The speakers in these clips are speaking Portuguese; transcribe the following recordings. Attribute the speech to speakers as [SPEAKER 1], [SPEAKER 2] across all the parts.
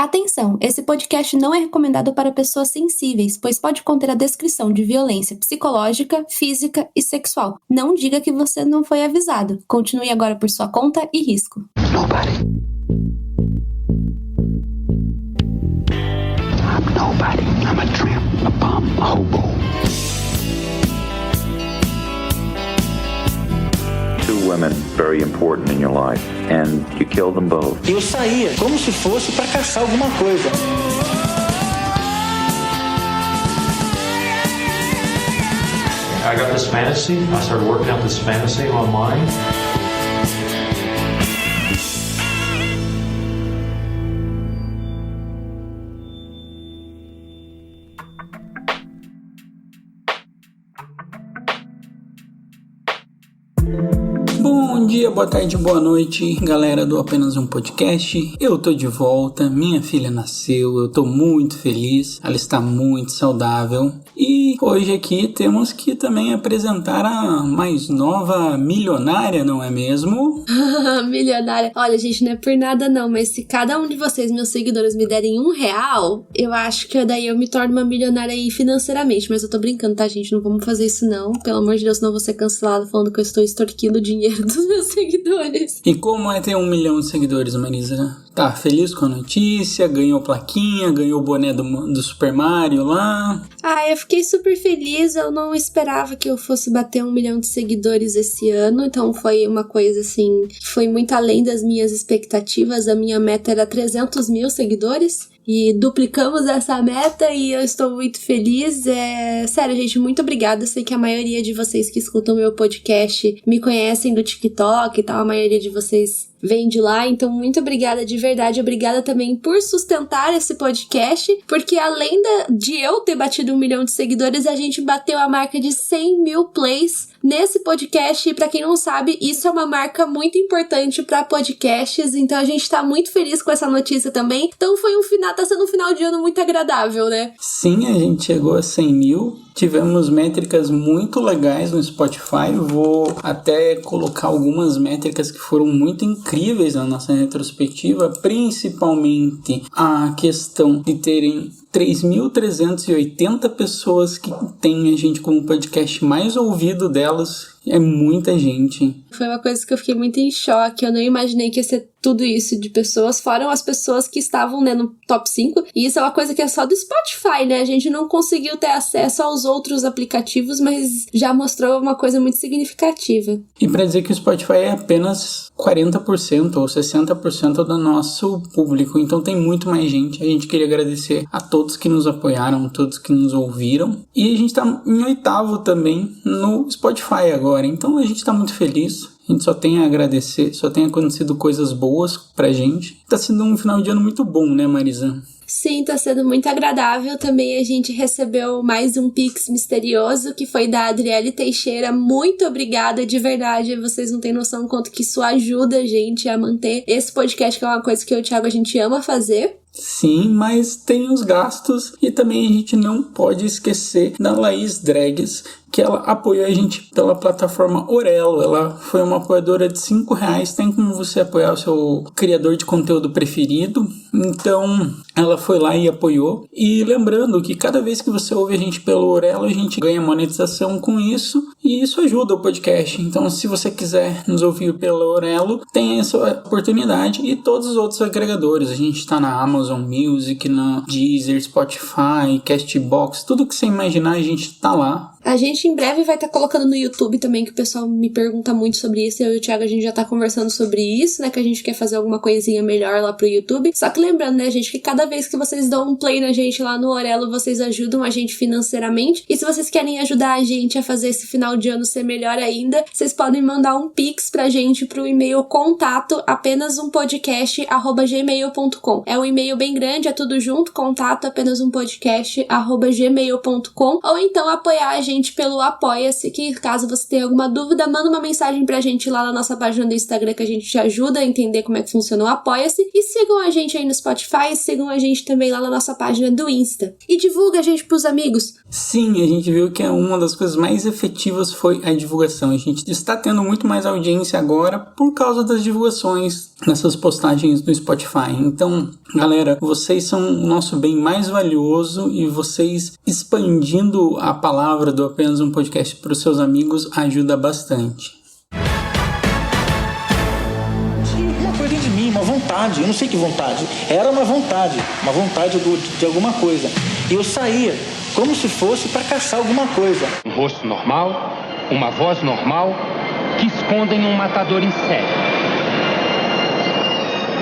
[SPEAKER 1] Atenção, esse podcast não é recomendado para pessoas sensíveis, pois pode conter a descrição de violência psicológica, física e sexual. Não diga que você não foi avisado. Continue agora por sua conta e risco.
[SPEAKER 2] Nobody. I'm nobody. I'm a tramp, a bum, a hobo.
[SPEAKER 3] Two women very important in your life, and you kill them both.
[SPEAKER 4] Eu saía como se fosse para caçar alguma coisa.
[SPEAKER 5] I got this fantasy. I started working out this fantasy online.
[SPEAKER 6] Bom dia, boa tarde, boa noite, galera do Apenas Um Podcast. Eu tô de volta, minha filha nasceu, eu tô muito feliz, ela está muito saudável. E hoje aqui temos que também apresentar a mais nova milionária, não é mesmo?
[SPEAKER 1] Milionária. Olha, gente, não é por nada não, mas se cada um de vocês, meus seguidores, me derem R$1, eu acho que daí eu me torno uma milionária aí financeiramente. Mas eu tô brincando, tá, gente? Não vamos fazer isso não. Pelo amor de Deus, senão eu vou ser cancelada falando que eu estou extorquindo o dinheiro dos meus seguidores.
[SPEAKER 6] E como é ter 1 milhão de seguidores, Marisa? Tá feliz com a notícia? Ganhou plaquinha? Ganhou o boné do Super Mario lá?
[SPEAKER 1] Eu fiquei super feliz. Eu não esperava que eu fosse bater 1 milhão de seguidores esse ano. Então foi uma coisa assim, foi muito além das minhas expectativas. A minha meta era 300 mil seguidores. E duplicamos essa meta e eu estou muito feliz. Sério, gente, muito obrigada. Eu sei que a maioria de vocês que escutam meu podcast me conhecem do TikTok e tal. A maioria de vocês vem de lá, então muito obrigada de verdade, obrigada também por sustentar esse podcast, porque além de eu ter batido 1 milhão de seguidores, a gente bateu a marca de 100 mil plays nesse podcast, e pra quem não sabe, isso é uma marca muito importante pra podcasts, então a gente tá muito feliz com essa notícia também, então tá sendo um final de ano muito agradável, né?
[SPEAKER 6] Sim, a gente chegou a 100 mil, tivemos métricas muito legais no Spotify, vou até colocar algumas métricas que foram muito incríveis na nossa retrospectiva, principalmente a questão de terem 3.380 pessoas que têm a gente como podcast mais ouvido delas. É muita gente.
[SPEAKER 1] Foi uma coisa que eu fiquei muito em choque. Eu não imaginei que ia ser tudo isso de pessoas. Foram as pessoas que estavam, né, no top 5. E isso é uma coisa que é só do Spotify, né? A gente não conseguiu ter acesso aos outros aplicativos, mas já mostrou uma coisa muito significativa.
[SPEAKER 6] E pra dizer que o Spotify é apenas 40% ou 60% do nosso público. Então tem muito mais gente. A gente queria agradecer a todos que nos apoiaram, todos que nos ouviram. E a gente tá em 8º também no Spotify agora. Então a gente tá muito feliz. A gente só tem a agradecer, só tem acontecido coisas boas pra gente. Tá sendo um final de ano muito bom, né, Marisa?
[SPEAKER 1] Sim, tá sendo muito agradável. Também a gente recebeu mais um Pix misterioso, que foi da Adriele Teixeira. Muito obrigada, de verdade. Vocês não têm noção quanto que isso ajuda a gente a manter esse podcast, que é uma coisa que eu e o Thiago, a gente ama fazer.
[SPEAKER 6] Sim, mas tem os gastos e também a gente não pode esquecer da Laís Dregues, que ela apoiou a gente pela plataforma Orelo. Ela foi uma apoiadora de R$5. Tem como você apoiar o seu criador de conteúdo preferido. Então, ela foi lá e apoiou. E lembrando que cada vez que você ouve a gente pelo Orelo, a gente ganha monetização com isso. E isso ajuda o podcast. Então, se você quiser nos ouvir pelo Orelo, tem essa oportunidade. E todos os outros agregadores. A gente está na Amazon Music, na Deezer, Spotify, Castbox. Tudo que você imaginar, a gente tá lá.
[SPEAKER 1] A gente em breve vai estar colocando no YouTube também, que o pessoal me pergunta muito sobre isso. Eu e o Thiago, a gente já tá conversando sobre isso, né? Que a gente quer fazer alguma coisinha melhor lá pro YouTube. Só que lembrando, né, gente, que cada vez que vocês dão um play na gente lá no Orelo, vocês ajudam a gente financeiramente. E se vocês querem ajudar a gente a fazer esse final de ano ser melhor ainda, vocês podem mandar um pix pra gente pro e-mail contato apenasumpodcast@gmail.com. É um e-mail bem grande, é tudo junto, contato apenasumpodcast@gmail.com. Ou então apoiar a gente gente pelo Apoia-se, que caso você tenha alguma dúvida, manda uma mensagem pra gente lá na nossa página do Instagram, que a gente te ajuda a entender como é que funciona o Apoia-se. E sigam a gente aí no Spotify, sigam a gente também lá na nossa página do Insta. E divulga a gente pros amigos.
[SPEAKER 6] Sim, a gente viu que uma das coisas mais efetivas foi a divulgação. A gente está tendo muito mais audiência agora por causa das divulgações nessas postagens no Spotify. Então, galera, vocês são o nosso bem mais valioso e vocês expandindo a palavra do Apenas um Podcast para os seus amigos ajuda bastante.
[SPEAKER 4] Uma coisa de mim, uma vontade, eu não sei que vontade, era uma vontade de alguma coisa. E eu saía como se fosse para caçar alguma coisa.
[SPEAKER 7] Um rosto normal, uma voz normal, que escondem um matador em série.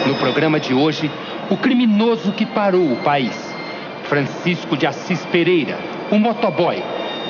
[SPEAKER 7] No programa de hoje, o criminoso que parou o país. Francisco de Assis Pereira, o motoboy,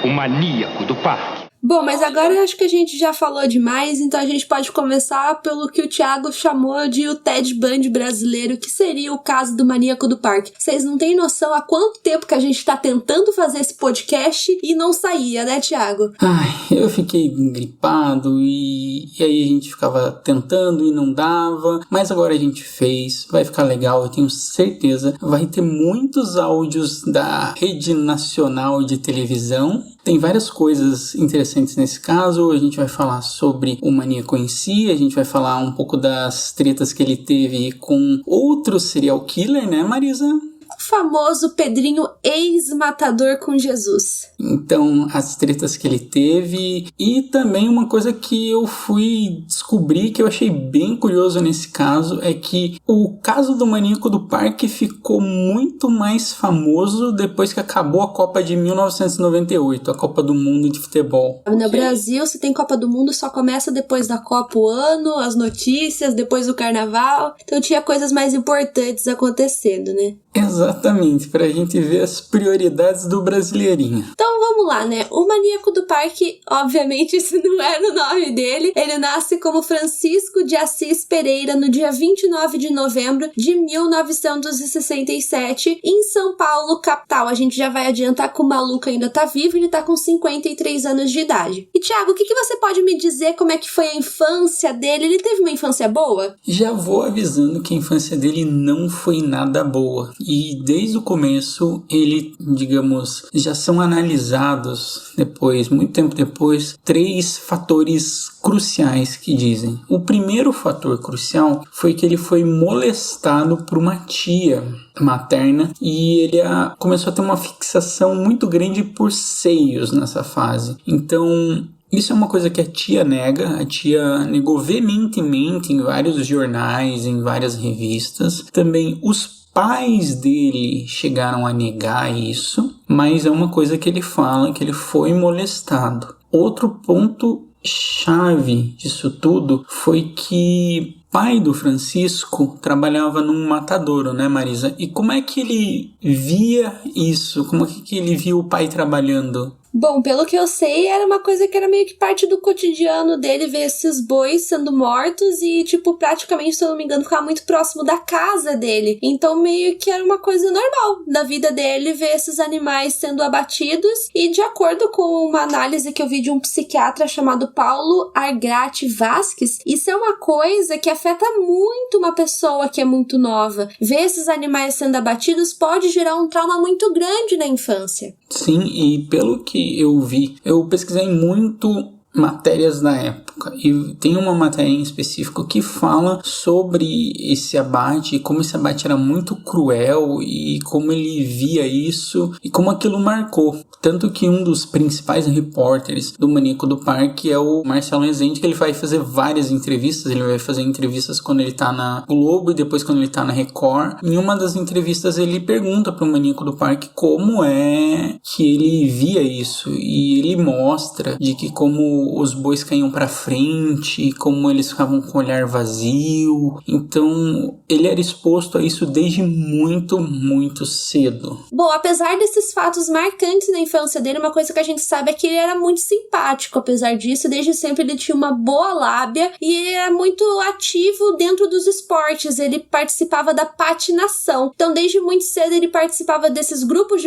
[SPEAKER 7] o maníaco do parque.
[SPEAKER 1] Bom, mas agora eu acho que a gente já falou demais, então a gente pode começar pelo que o Thiago chamou de o Ted Bundy brasileiro, que seria o caso do maníaco do parque. Vocês não têm noção há quanto tempo que a gente tá tentando fazer esse podcast e não saía, né, Thiago?
[SPEAKER 6] Ai, eu fiquei gripado e aí a gente ficava tentando e não dava, mas agora a gente fez, vai ficar legal, eu tenho certeza. Vai ter muitos áudios da Rede Nacional de Televisão. Tem várias coisas interessantes nesse caso. A gente vai falar sobre o maníaco em si, a gente vai falar um pouco das tretas que ele teve com outro serial killer, né, Marisa?
[SPEAKER 1] O famoso Pedrinho ex-matador com Jesus.
[SPEAKER 6] Então, as tretas que ele teve e também uma coisa que eu fui descobrir que eu achei bem curioso nesse caso é que o caso do maníaco do parque ficou muito mais famoso depois que acabou a Copa de 1998, a Copa do Mundo de futebol.
[SPEAKER 1] No Brasil, se tem Copa do Mundo, só começa depois da Copa o ano, as notícias, depois do Carnaval. Então tinha coisas mais importantes acontecendo, né?
[SPEAKER 6] Exatamente, pra gente ver as prioridades do brasileirinho.
[SPEAKER 1] Então vamos lá, né? O maníaco do parque, obviamente, isso não era o nome dele. Ele nasce como Francisco de Assis Pereira no dia 29 de novembro de 1967 em São Paulo, capital. A gente já vai adiantar que o maluco ainda tá vivo e ele tá com 53 anos de idade. E Thiago, o que você pode me dizer como é que foi a infância dele? Ele teve uma infância boa?
[SPEAKER 6] Já vou avisando que a infância dele não foi nada boa. E desde o começo, ele, digamos, já são analisados depois, muito tempo depois, 3 fatores cruciais que dizem. O primeiro fator crucial foi que ele foi molestado por uma tia materna e ele começou a ter uma fixação muito grande por seios nessa fase. Então, isso é uma coisa que a tia nega. A tia negou veementemente em vários jornais, em várias revistas. Também os pais dele chegaram a negar isso, mas é uma coisa que ele fala, que ele foi molestado. Outro ponto chave disso tudo foi que o pai do Francisco trabalhava num matadouro, né, Marisa? E como é que ele via isso? Como é que ele via o pai trabalhando?
[SPEAKER 1] Bom, pelo que eu sei, era uma coisa que era meio que parte do cotidiano dele, ver esses bois sendo mortos e, praticamente, se eu não me engano, ficar muito próximo da casa dele. Então, meio que era uma coisa normal da vida dele, ver esses animais sendo abatidos. E, de acordo com uma análise que eu vi de um psiquiatra chamado Paulo Argratti Vasquez, isso é uma coisa que afeta muito uma pessoa que é muito nova. Ver esses animais sendo abatidos pode gerar um trauma muito grande na infância.
[SPEAKER 6] Sim, e pelo que eu vi, eu pesquisei muito matérias da época e tem uma matéria em específico que fala sobre esse abate e como esse abate era muito cruel e como ele via isso e como aquilo marcou. Tanto que um dos principais repórteres do Maníaco do Parque é o Marcelo Rezende, que ele vai fazer várias entrevistas. Ele vai fazer entrevistas quando ele tá na Globo e depois quando ele tá na Record. Em uma das entrevistas ele pergunta pro Maníaco do Parque como é que ele via isso e ele mostra de que como os bois caíam para frente frente, como eles ficavam com o olhar vazio. Então, ele era exposto a isso desde muito, muito cedo.
[SPEAKER 1] Bom, apesar desses fatos marcantes na infância dele, uma coisa que a gente sabe é que ele era muito simpático. Apesar disso, desde sempre ele tinha uma boa lábia e ele era muito ativo dentro dos esportes. Ele participava da patinação. Então, desde muito cedo, ele participava desses grupos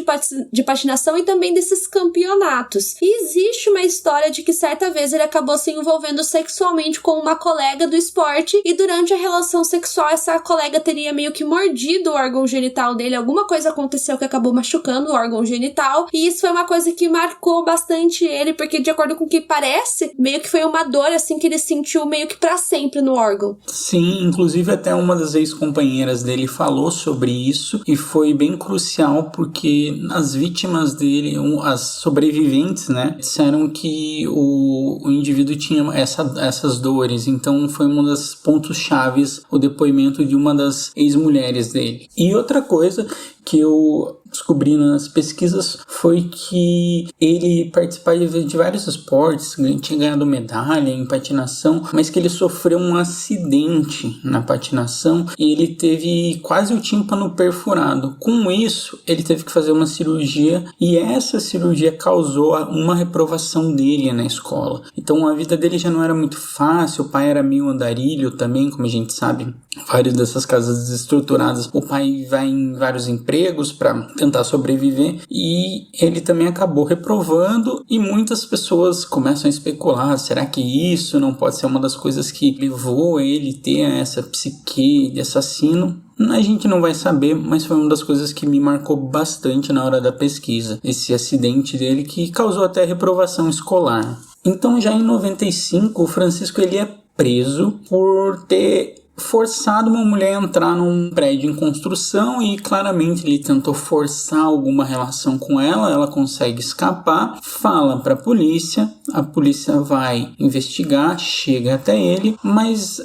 [SPEAKER 1] de patinação e também desses campeonatos. E existe uma história de que certa vez ele acabou se envolvendo sexualmente com uma colega do esporte e durante a relação sexual essa colega teria meio que mordido o órgão genital dele. Alguma coisa aconteceu que acabou machucando o órgão genital e isso foi uma coisa que marcou bastante ele, porque de acordo com o que parece, meio que foi uma dor assim que ele sentiu meio que pra sempre no órgão.
[SPEAKER 6] Sim, inclusive até uma das ex-companheiras dele falou sobre isso e foi bem crucial porque as vítimas dele, as sobreviventes, né, disseram que o indivíduo tinha essas dores, então foi um dos pontos chaves o depoimento de uma das ex-mulheres dele. E outra coisa que eu descobri nas pesquisas foi que ele participava de vários esportes, tinha ganhado medalha em patinação, mas que ele sofreu um acidente na patinação e ele teve quase o tímpano perfurado. Com isso, ele teve que fazer uma cirurgia e essa cirurgia causou uma reprovação dele na escola. Então a vida dele já não era muito fácil, o pai era meio andarilho também, como a gente sabe, várias dessas casas desestruturadas, o pai vai em vários empregos para tentar sobreviver e ele também acabou reprovando e muitas pessoas começam a especular, será que isso não pode ser uma das coisas que levou ele a ter essa psique de assassino? A gente não vai saber, mas foi uma das coisas que me marcou bastante na hora da pesquisa, esse acidente dele que causou até reprovação escolar. Então já em 95 o Francisco ele é preso por ter forçado uma mulher a entrar num prédio em construção e claramente ele tentou forçar alguma relação com ela, ela consegue escapar, fala para a polícia vai investigar, chega até ele, mas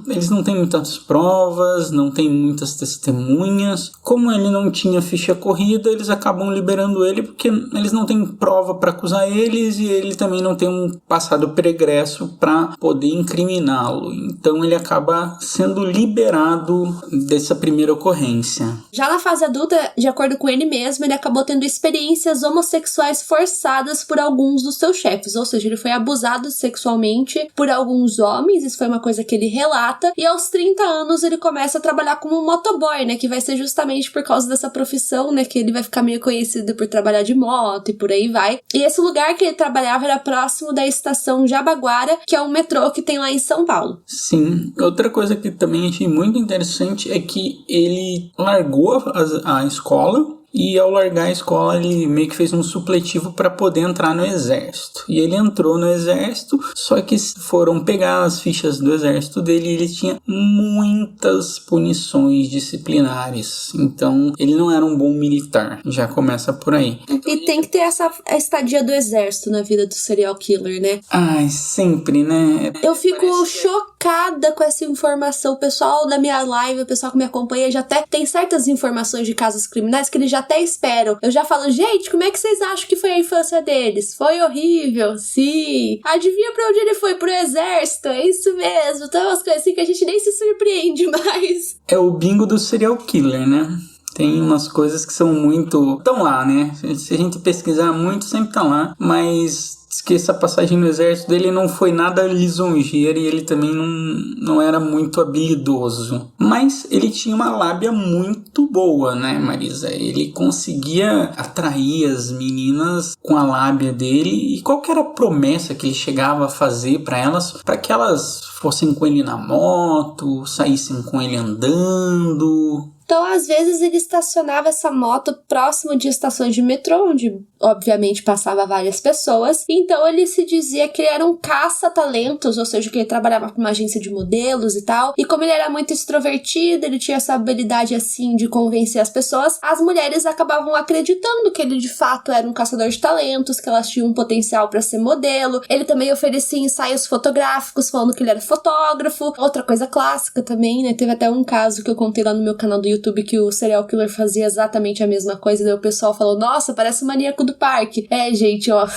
[SPEAKER 6] eles não têm muitas provas, não tem muitas testemunhas, como ele não tinha ficha corrida, eles acabam liberando ele porque eles não têm prova para acusar eles e ele também não tem um passado pregresso para poder incriminá-lo, então ele acaba sendo liberado dessa primeira ocorrência.
[SPEAKER 1] Já na fase adulta, de acordo com ele mesmo, ele acabou tendo experiências homossexuais forçadas por alguns dos seus chefes, ou seja, ele foi abusado sexualmente por alguns homens, isso foi uma coisa que ele relata, e aos 30 anos ele começa a trabalhar como motoboy, né, que vai ser justamente por causa dessa profissão, né, que ele vai ficar meio conhecido por trabalhar de moto e por aí vai. E esse lugar que ele trabalhava era próximo da estação Jabaquara, que é um metrô que tem lá em São Paulo.
[SPEAKER 6] Sim, outra coisa que também achei muito interessante é que ele largou a escola e ao largar a escola ele meio que fez um supletivo para poder entrar no exército. E ele entrou no exército, só que foram pegar as fichas do exército dele e ele tinha muitas punições disciplinares. Então ele não era um bom militar, já começa por aí.
[SPEAKER 1] E tem que ter essa estadia do exército na vida do serial killer, né?
[SPEAKER 6] Ai, sempre, né?
[SPEAKER 1] Eu fico chocada com essa informação. O pessoal da minha live, o pessoal que me acompanha já até tem certas informações de casos criminais que eles já até esperam. Eu já falo, gente, como é que vocês acham que foi a infância deles? Foi horrível, sim. Adivinha pra onde ele foi? Pro exército, é isso mesmo. Então, umas coisas assim que a gente nem se surpreende mais.
[SPEAKER 6] É o bingo do serial killer, né? Tem umas coisas que são muito... Estão lá, né? Se a gente pesquisar muito, sempre estão lá. Mas diz que essa passagem no exército dele não foi nada lisonjeira e ele também não era muito habilidoso. Mas ele tinha uma lábia muito boa, né, Marisa? Ele conseguia atrair as meninas com a lábia dele. E qual que era a promessa que ele chegava a fazer para elas? Para que elas fossem com ele na moto, saíssem com ele andando...
[SPEAKER 1] Então, às vezes, ele estacionava essa moto próximo de estações de metrô, onde, obviamente, passava várias pessoas. Então, ele se dizia que ele era um caça-talentos, ou seja, que ele trabalhava com uma agência de modelos e tal. E como ele era muito extrovertido, ele tinha essa habilidade, assim, de convencer as pessoas, as mulheres acabavam acreditando que ele, de fato, era um caçador de talentos, que elas tinham um potencial para ser modelo. Ele também oferecia ensaios fotográficos, falando que ele era fotógrafo. Outra coisa clássica também, né? Teve até um caso que eu contei lá no meu canal do YouTube, YouTube que o serial killer fazia exatamente a mesma coisa, daí o pessoal falou, nossa, parece o Maníaco do Parque. Gente, ó,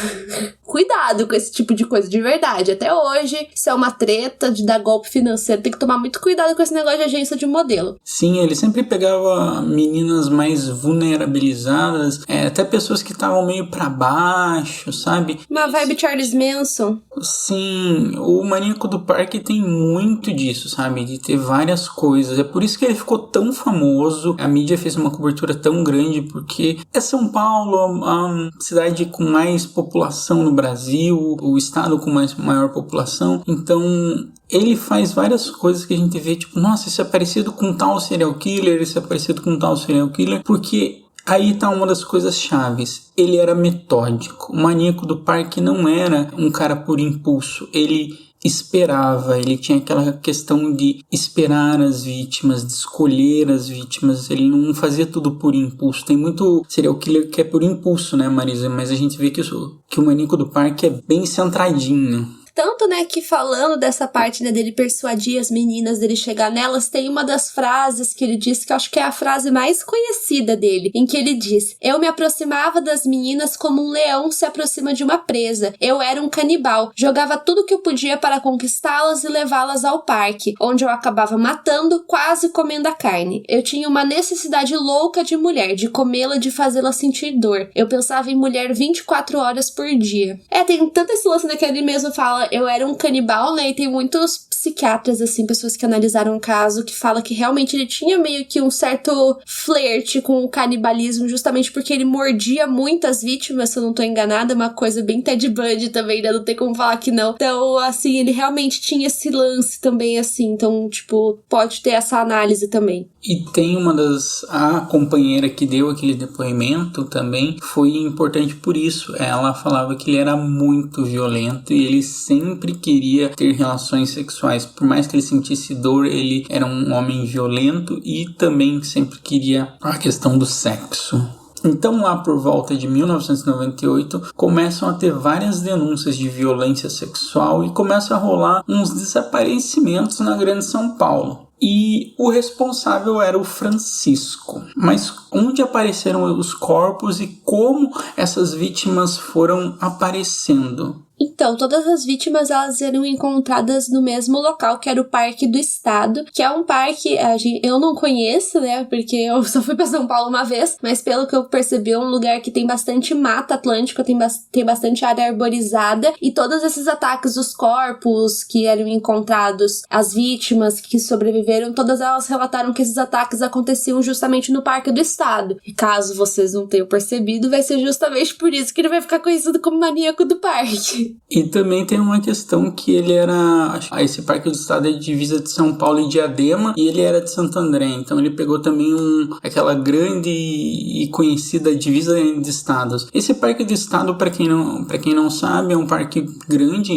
[SPEAKER 1] cuidado com esse tipo de coisa, de verdade. Até hoje, se é uma treta de dar golpe financeiro, tem que tomar muito cuidado com esse negócio de agência de modelo.
[SPEAKER 6] Sim, ele sempre pegava meninas mais vulnerabilizadas, até pessoas que estavam meio pra baixo, sabe?
[SPEAKER 1] Uma vibe Charles Manson.
[SPEAKER 6] Sim, o Maníaco do Parque tem muito disso, sabe? De ter várias coisas. É por isso que ele ficou tão famoso. A mídia fez uma cobertura tão grande, porque é São Paulo, a cidade com mais população no Brasil, o estado com maior população. Então, ele faz várias coisas que a gente vê, tipo, nossa, isso é parecido com tal serial killer, isso é parecido com tal serial killer, porque aí tá uma das coisas chaves. Ele era metódico. O Maníaco do Parque não era um cara por impulso. Ele esperava, ele tinha aquela questão de esperar as vítimas, de escolher as vítimas. Ele não fazia tudo por impulso. Tem muito serial killer que é por impulso, né, Marisa? Mas a gente vê que o Maníaco do Parque é bem centradinho.
[SPEAKER 1] Tanto, né, que falando dessa parte, né, dele persuadir as meninas, dele chegar nelas, tem uma das frases que ele diz, que eu acho que é a frase mais conhecida dele, em que ele diz: eu me aproximava das meninas como um leão se aproxima de uma presa. Eu era um canibal. Jogava tudo que eu podia para conquistá-las e levá-las ao parque, onde eu acabava matando, quase comendo a carne. Eu tinha uma necessidade louca de mulher, de comê-la, de fazê-la sentir dor. Eu pensava em mulher 24 horas por dia. Tem tanto esse lance, né, que ele mesmo fala, eu era um canibal, né, e tem muitos psiquiatras, assim, pessoas que analisaram o caso, que fala que realmente ele tinha meio que um certo flerte com o canibalismo, justamente porque ele mordia muitas vítimas, se eu não tô enganada, uma coisa bem Ted Bundy também, né, não tem como falar que não. Então, assim, ele realmente tinha esse lance também, assim, então, tipo, pode ter essa análise também.
[SPEAKER 6] E tem a companheira que deu aquele depoimento também, foi importante por isso. Ela falava que ele era muito violento e ele sempre queria ter relações sexuais. Por mais que ele sentisse dor, ele era um homem violento e também sempre queria a questão do sexo. Então, lá por volta de 1998, começam a ter várias denúncias de violência sexual e começa a rolar uns desaparecimentos na Grande São Paulo. E o responsável era o Francisco. Mas onde apareceram os corpos e como essas vítimas foram aparecendo?
[SPEAKER 1] Então, todas as vítimas, elas eram encontradas no mesmo local, que era o Parque do Estado, que é um parque, eu não conheço, né, porque eu só fui pra São Paulo uma vez, mas pelo que eu percebi, é um lugar que tem bastante mata atlântica, tem bastante área arborizada, e todos esses ataques, os corpos que eram encontrados, as vítimas que sobreviveram, todas elas relataram que esses ataques aconteciam justamente no Parque do Estado. E caso vocês não tenham percebido, vai ser justamente por isso que ele vai ficar conhecido como Maníaco do Parque.
[SPEAKER 6] E também tem uma questão que ele era... Esse Parque do Estado é divisa de São Paulo e Diadema, e ele era de Santo André. Então ele pegou também aquela grande e conhecida divisa de estados. Esse Parque do Estado, para quem não sabe, é um parque grande,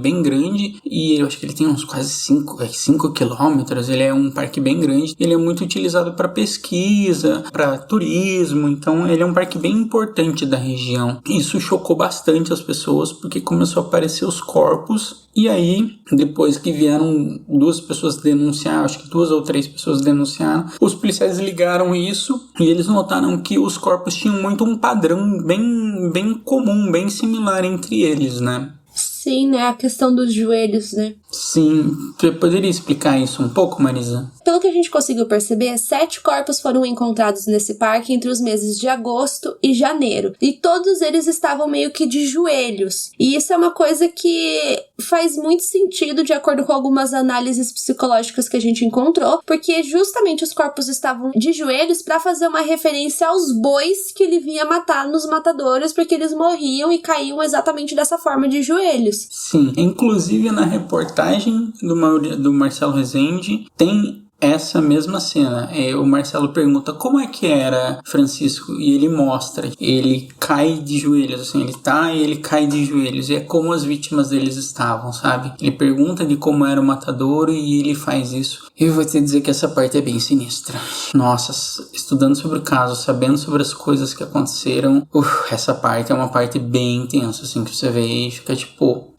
[SPEAKER 6] bem grande, e eu acho que ele tem uns quase 5 quilômetros. Ele é um parque bem grande. Ele é muito utilizado para pesquisa, para turismo. Então ele é um parque bem importante da região. Isso chocou bastante as pessoas, porque começou a aparecer os corpos, e aí, depois que vieram 2 pessoas denunciar, acho que 2 ou 3 pessoas denunciaram, os policiais ligaram isso, e eles notaram que os corpos tinham muito um padrão bem comum, bem similar entre eles, né?
[SPEAKER 1] Sim, né, a questão dos joelhos, né?
[SPEAKER 6] Sim, você poderia explicar isso um pouco, Marisa?
[SPEAKER 1] Pelo que a gente conseguiu perceber, 7 corpos foram encontrados nesse parque entre os meses de agosto e janeiro. E todos eles estavam meio que de joelhos. E isso é uma coisa que faz muito sentido de acordo com algumas análises psicológicas que a gente encontrou, porque justamente os corpos estavam de joelhos para fazer uma referência aos bois que ele vinha matar nos matadouros, porque eles morriam e caíam exatamente dessa forma, de joelhos.
[SPEAKER 6] Sim, inclusive na reportagem do Marcelo Rezende tem essa mesma cena. O Marcelo pergunta como é que era Francisco, e ele mostra, ele cai de joelhos, assim, ele tá e ele cai de joelhos, e é como as vítimas deles estavam, sabe? Ele pergunta de como era o matadouro e ele faz isso. Eu vou te dizer que essa parte é bem sinistra. Nossa, estudando sobre o caso, sabendo sobre as coisas que aconteceram, essa parte é uma parte bem intensa, assim, que você vê e fica tipo...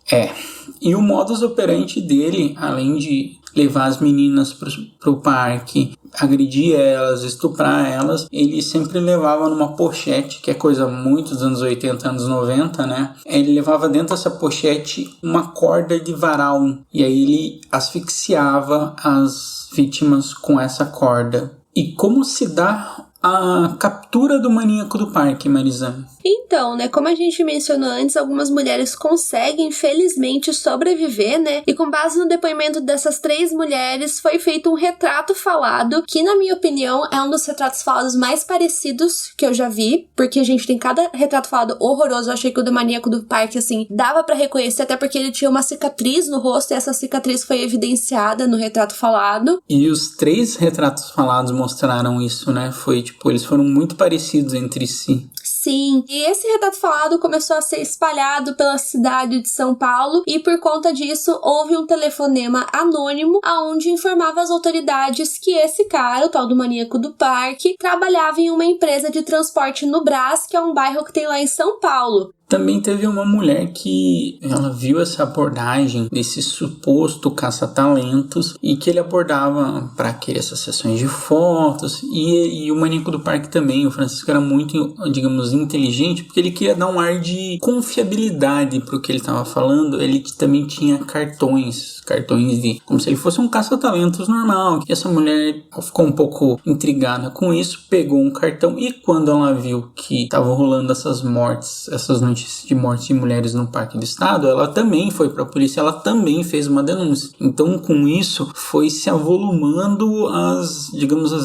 [SPEAKER 6] E o modus operandi dele, além de levar as meninas pro parque, agredir elas, estuprar elas, ele sempre levava numa pochete, que é coisa muito dos anos 80, anos 90, né? Ele levava dentro dessa pochete uma corda de varal, e aí ele asfixiava as vítimas com essa corda. E como se dá a captura do maníaco do parque, Marisa?
[SPEAKER 1] Então, né, como a gente mencionou antes, algumas mulheres conseguem, felizmente, sobreviver, né? E com base no depoimento dessas 3 mulheres, foi feito um retrato falado, que, na minha opinião, é um dos retratos falados mais parecidos que eu já vi, porque a gente tem cada retrato falado horroroso. Eu achei que o do maníaco do parque, assim, dava pra reconhecer, até porque ele tinha uma cicatriz no rosto, e essa cicatriz foi evidenciada no retrato falado.
[SPEAKER 6] E os 3 retratos falados mostraram isso, né? Foi, tipo, eles foram muito parecidos entre si.
[SPEAKER 1] Sim, e esse retrato falado começou a ser espalhado pela cidade de São Paulo, e por conta disso houve um telefonema anônimo aonde informava as autoridades que esse cara, o tal do maníaco do parque, trabalhava em uma empresa de transporte no Brás, que é um bairro que tem lá em São Paulo.
[SPEAKER 6] Também teve uma mulher que ela viu essa abordagem desse suposto caça-talentos e que ele abordava para aquelas sessões de fotos, e o maníaco do parque também, o Francisco, era muito, digamos, inteligente, porque ele queria dar um ar de confiabilidade para o que ele estava falando. Ele também tinha cartões de, como se ele fosse um caça-talentos normal. E essa mulher ficou um pouco intrigada com isso, pegou um cartão, e quando ela viu que estavam rolando essas notícias de mortes de mulheres no Parque do Estado, ela também foi para a polícia, ela também fez uma denúncia. Então, com isso, foi se avolumando as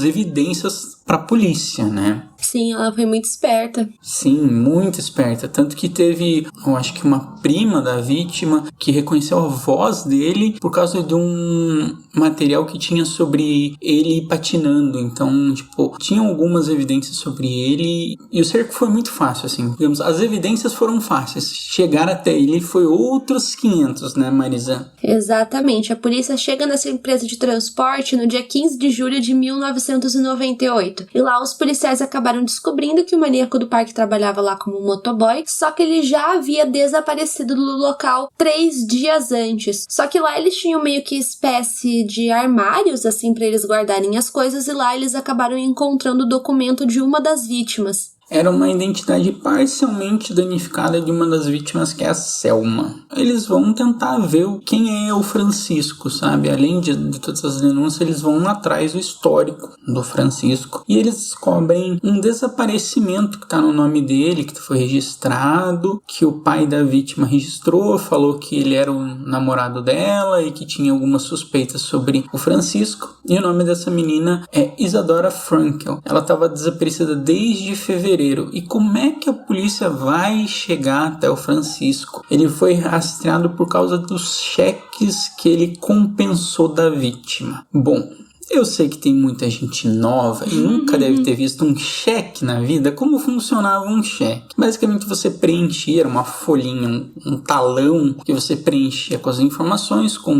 [SPEAKER 6] evidências para a polícia, né?
[SPEAKER 1] Sim, ela foi muito esperta.
[SPEAKER 6] Sim, muito esperta. Tanto que teve, eu acho que uma prima da vítima que reconheceu a voz dele por causa de um material que tinha sobre ele patinando. Então, tipo, tinha algumas evidências sobre ele, e o cerco foi muito fácil, assim. Digamos, as evidências foram fáceis. Chegar até ele foi outros 500, né, Marisa?
[SPEAKER 1] Exatamente. A polícia chega nessa empresa de transporte no dia 15 de julho de 1998. E lá os policiais acabaram descobrindo que o maníaco do parque trabalhava lá como motoboy, só que ele já havia desaparecido do local 3 dias antes. Só que lá eles tinham meio que espécie de armários, assim, para eles guardarem as coisas, e lá eles acabaram encontrando o documento de uma das vítimas.
[SPEAKER 6] Era uma identidade parcialmente danificada de uma das vítimas, que é a Selma. Eles vão tentar ver quem é o Francisco, sabe? Além de todas as denúncias, eles vão atrás do histórico do Francisco. E eles descobrem um desaparecimento que está no nome dele, que foi registrado, que o pai da vítima registrou, falou que ele era o namorado dela e que tinha algumas suspeitas sobre o Francisco. E o nome dessa menina é Isadora Frankel. Ela estava desaparecida desde fevereiro. E como é que a polícia vai chegar até o Francisco? Ele foi rastreado por causa dos cheques que ele compensou da vítima. Bom, eu sei que tem muita gente nova e nunca deve ter visto um cheque na vida. Como funcionava um cheque? Basicamente você preenchia uma folhinha, um talão que você preenchia com as informações, com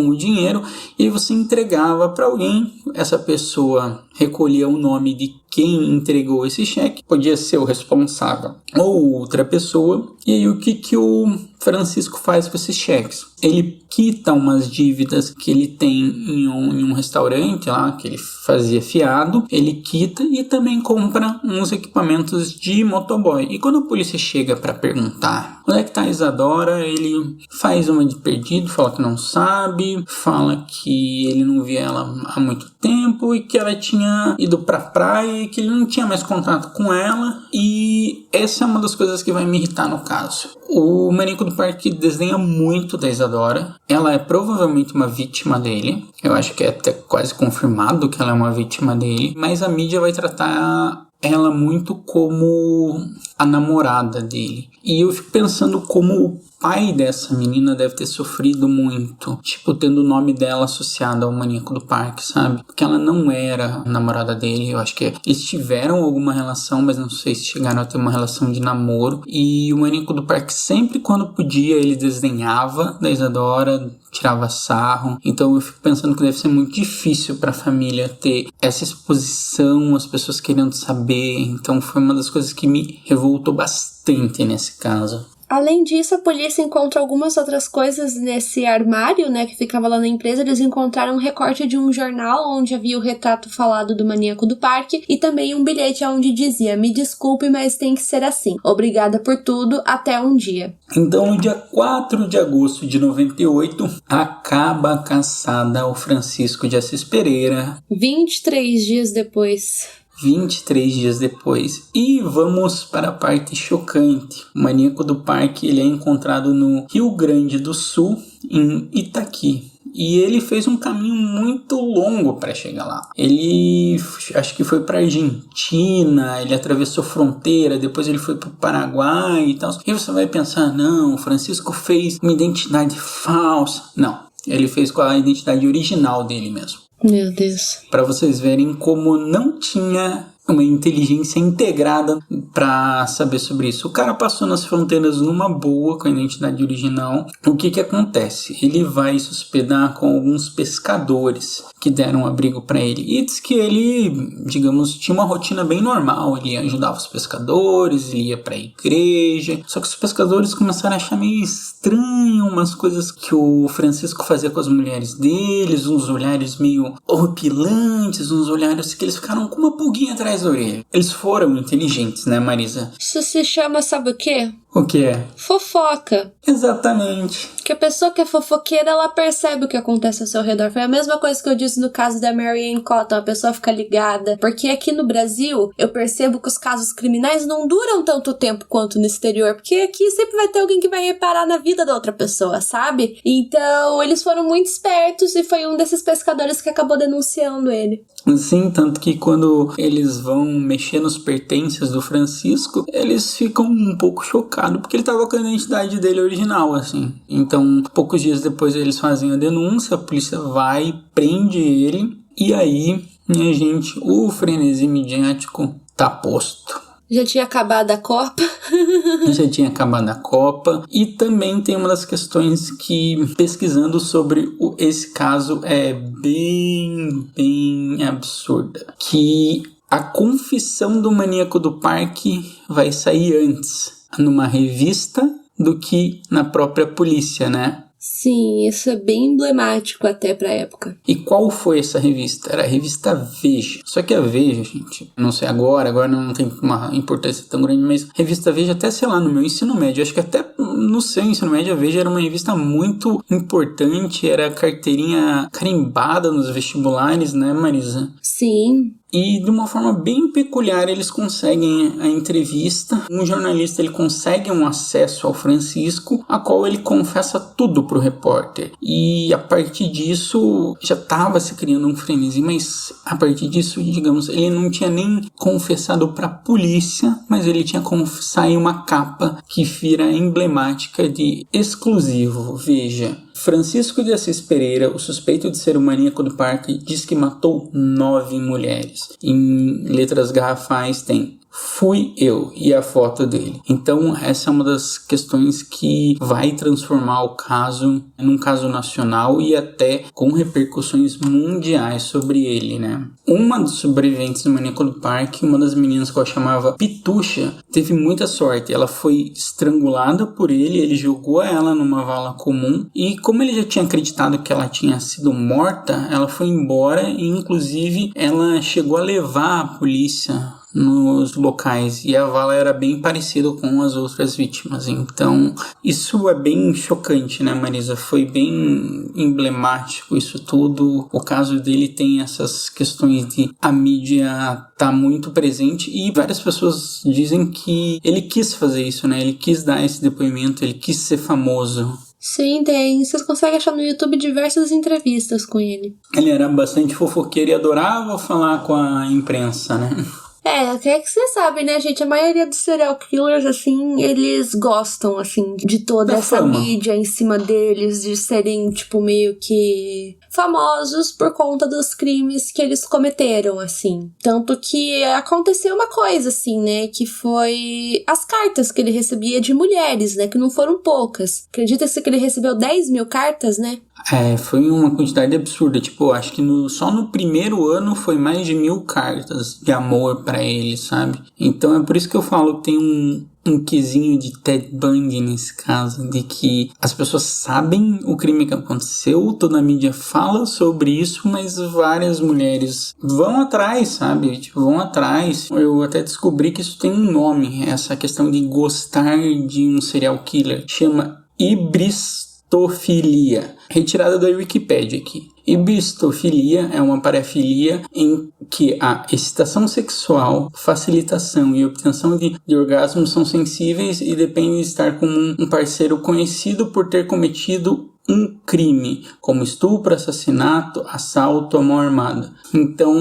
[SPEAKER 6] o dinheiro, e você entregava para alguém. Essa pessoa recolhia o nome de quem entregou esse cheque, podia ser o responsável ou outra pessoa. E aí o que o Francisco faz com esses cheques? Ele quita umas dívidas que ele tem em um restaurante lá, que ele fazia fiado, ele quita e também compra uns equipamentos de motoboy. E quando a polícia chega para perguntar onde é que tá a Isadora, ele faz uma de perdido, fala que não sabe, fala que ele não via ela há muito tempo e que ela tinha ido pra praia e que ele não tinha mais contato com ela. E essa é uma das coisas que vai me irritar no caso. O maníaco do parque desdenha muito da Isadora. Ela é provavelmente uma vítima dele. Eu acho que é até quase confirmado que ela é uma vítima dele. Mas a mídia vai tratar ela muito como a namorada dele. E eu fico pensando como o pai dessa menina deve ter sofrido muito, tipo, tendo o nome dela associado ao maníaco do parque, sabe? Porque ela não era namorada dele. Eu acho que eles tiveram alguma relação, mas não sei se chegaram a ter uma relação de namoro. E o maníaco do parque, sempre quando podia, ele desdenhava da Isadora, tirava sarro. Então eu fico pensando que deve ser muito difícil para a família ter essa exposição, as pessoas querendo saber. Então foi uma das coisas que me revoltou bastante nesse caso.
[SPEAKER 1] Além disso, a polícia encontra algumas outras coisas nesse armário, né, que ficava lá na empresa. Eles encontraram um recorte de um jornal onde havia o retrato falado do maníaco do parque e também um bilhete onde dizia: "Me desculpe, mas tem que ser assim. Obrigada por tudo, até um dia."
[SPEAKER 6] Então, no dia 4 de agosto de 98, acaba a caçada ao Francisco de Assis Pereira.
[SPEAKER 1] 23 dias depois.
[SPEAKER 6] 23 dias depois. E vamos para a parte chocante. O maníaco do parque, ele é encontrado no Rio Grande do Sul, em Itaqui. E ele fez um caminho muito longo para chegar lá. Ele, acho que foi para Argentina, ele atravessou fronteira, depois ele foi para o Paraguai e tal. E você vai pensar, não, o Francisco fez uma identidade falsa. Não, ele fez com a identidade original dele mesmo.
[SPEAKER 1] Meu Deus.
[SPEAKER 6] Para vocês verem como não tinha uma inteligência integrada para saber sobre isso. O cara passou nas fronteiras numa boa com a identidade original. O que acontece? Ele vai se hospedar com alguns pescadores que deram abrigo para ele. E diz que ele, digamos, tinha uma rotina bem normal. Ele ajudava os pescadores, ele ia para a igreja. Só que os pescadores começaram a achar meio estranho umas coisas que o Francisco fazia com as mulheres deles, uns olhares meio horripilantes, uns olhares que eles ficaram com uma pulguinha atrás da orelha. Eles foram inteligentes, né, Marisa?
[SPEAKER 1] Isso se chama, sabe o quê?
[SPEAKER 6] O que é?
[SPEAKER 1] Fofoca.
[SPEAKER 6] Exatamente.
[SPEAKER 1] Que a pessoa que é fofoqueira, ela percebe o que acontece ao seu redor. Foi a mesma coisa que eu disse no caso da Marianne Cotton. A pessoa fica ligada. Porque aqui no Brasil, eu percebo que os casos criminais não duram tanto tempo quanto no exterior. Porque aqui sempre vai ter alguém que vai reparar na vida da outra pessoa, sabe? Então, eles foram muito espertos e foi um desses pescadores que acabou denunciando ele.
[SPEAKER 6] Sim, tanto que quando eles vão mexer nos pertences do Francisco, eles ficam um pouco chocados, porque ele tava com a identidade dele original, assim. Então, poucos dias depois eles fazem a denúncia, a polícia vai, prende ele, e aí, minha gente, o frenesi midiático tá posto.
[SPEAKER 1] Já tinha acabado a Copa.
[SPEAKER 6] Já tinha acabado a Copa. E também tem uma das questões que, pesquisando sobre esse caso, é bem absurda. Que a confissão do maníaco do parque vai sair antes numa revista do que na própria polícia, né?
[SPEAKER 1] Sim, isso é bem emblemático até pra época.
[SPEAKER 6] E qual foi essa revista? Era a revista Veja. Só que a Veja, gente, não sei agora não tem uma importância tão grande, mas a revista Veja até, sei lá, no meu ensino médio, acho que até no seu ensino médio, a Veja era uma revista muito importante, era carteirinha carimbada nos vestibulares, né, Marisa?
[SPEAKER 1] Sim.
[SPEAKER 6] E de uma forma bem peculiar eles conseguem a entrevista. Um jornalista ele consegue um acesso ao Francisco, a qual ele confessa tudo pro repórter. E a partir disso já estava se criando um frenesi, mas a partir disso, digamos, ele não tinha nem confessado pra polícia, mas ele tinha saído uma capa que vira emblemática de exclusivo. Veja. Francisco de Assis Pereira, o suspeito de ser o maníaco do parque, diz que matou 9 mulheres. Em letras garrafais tem "Fui eu" e a foto dele. Então essa é uma das questões que vai transformar o caso num caso nacional e até com repercussões mundiais sobre ele, né? Uma dos sobreviventes do maníaco do parque, uma das meninas que eu chamava Pitucha, teve muita sorte. Ela foi estrangulada por ele jogou ela numa vala comum e como ele já tinha acreditado que ela tinha sido morta, ela foi embora e inclusive ela chegou a levar a polícia nos locais e a vala era bem parecida com as outras vítimas. Então isso é bem chocante, né, Marisa? Foi bem emblemático isso tudo. O caso dele tem essas questões de a mídia tá muito presente e várias pessoas dizem que ele quis fazer isso, né? Ele quis dar esse depoimento, ele quis ser famoso.
[SPEAKER 1] Sim, tem. Vocês conseguem achar no YouTube diversas entrevistas com ele.
[SPEAKER 6] Ele era bastante fofoqueiro e adorava falar com a imprensa, né?
[SPEAKER 1] É que vocês sabem, né, gente? A maioria dos serial killers, assim, eles gostam, assim, de toda essa mídia em cima deles, de serem, tipo, meio que famosos por conta dos crimes que eles cometeram, assim. Tanto que aconteceu uma coisa, assim, né, que foi as cartas que ele recebia de mulheres, né, que não foram poucas. Acredita-se que ele recebeu 10 mil cartas, né?
[SPEAKER 6] Foi uma quantidade absurda, tipo, acho que só no primeiro ano foi mais de 1000 cartas de amor pra ele, sabe? Então é por isso que eu falo que tem um um quesinho de Ted Bundy nesse caso, de que as pessoas sabem o crime que aconteceu, toda a mídia fala sobre isso, mas várias mulheres vão atrás, sabe? Tipo, vão atrás. Eu até descobri que isso tem um nome, essa questão de gostar de um serial killer. Chama hibristofilia, retirada da Wikipédia aqui. Hibristofilia é uma parafilia em que a excitação sexual, facilitação e obtenção de orgasmos são sensíveis e dependem de estar com um parceiro conhecido por ter cometido um crime, como estupro, assassinato, assalto ou mão armada. Então,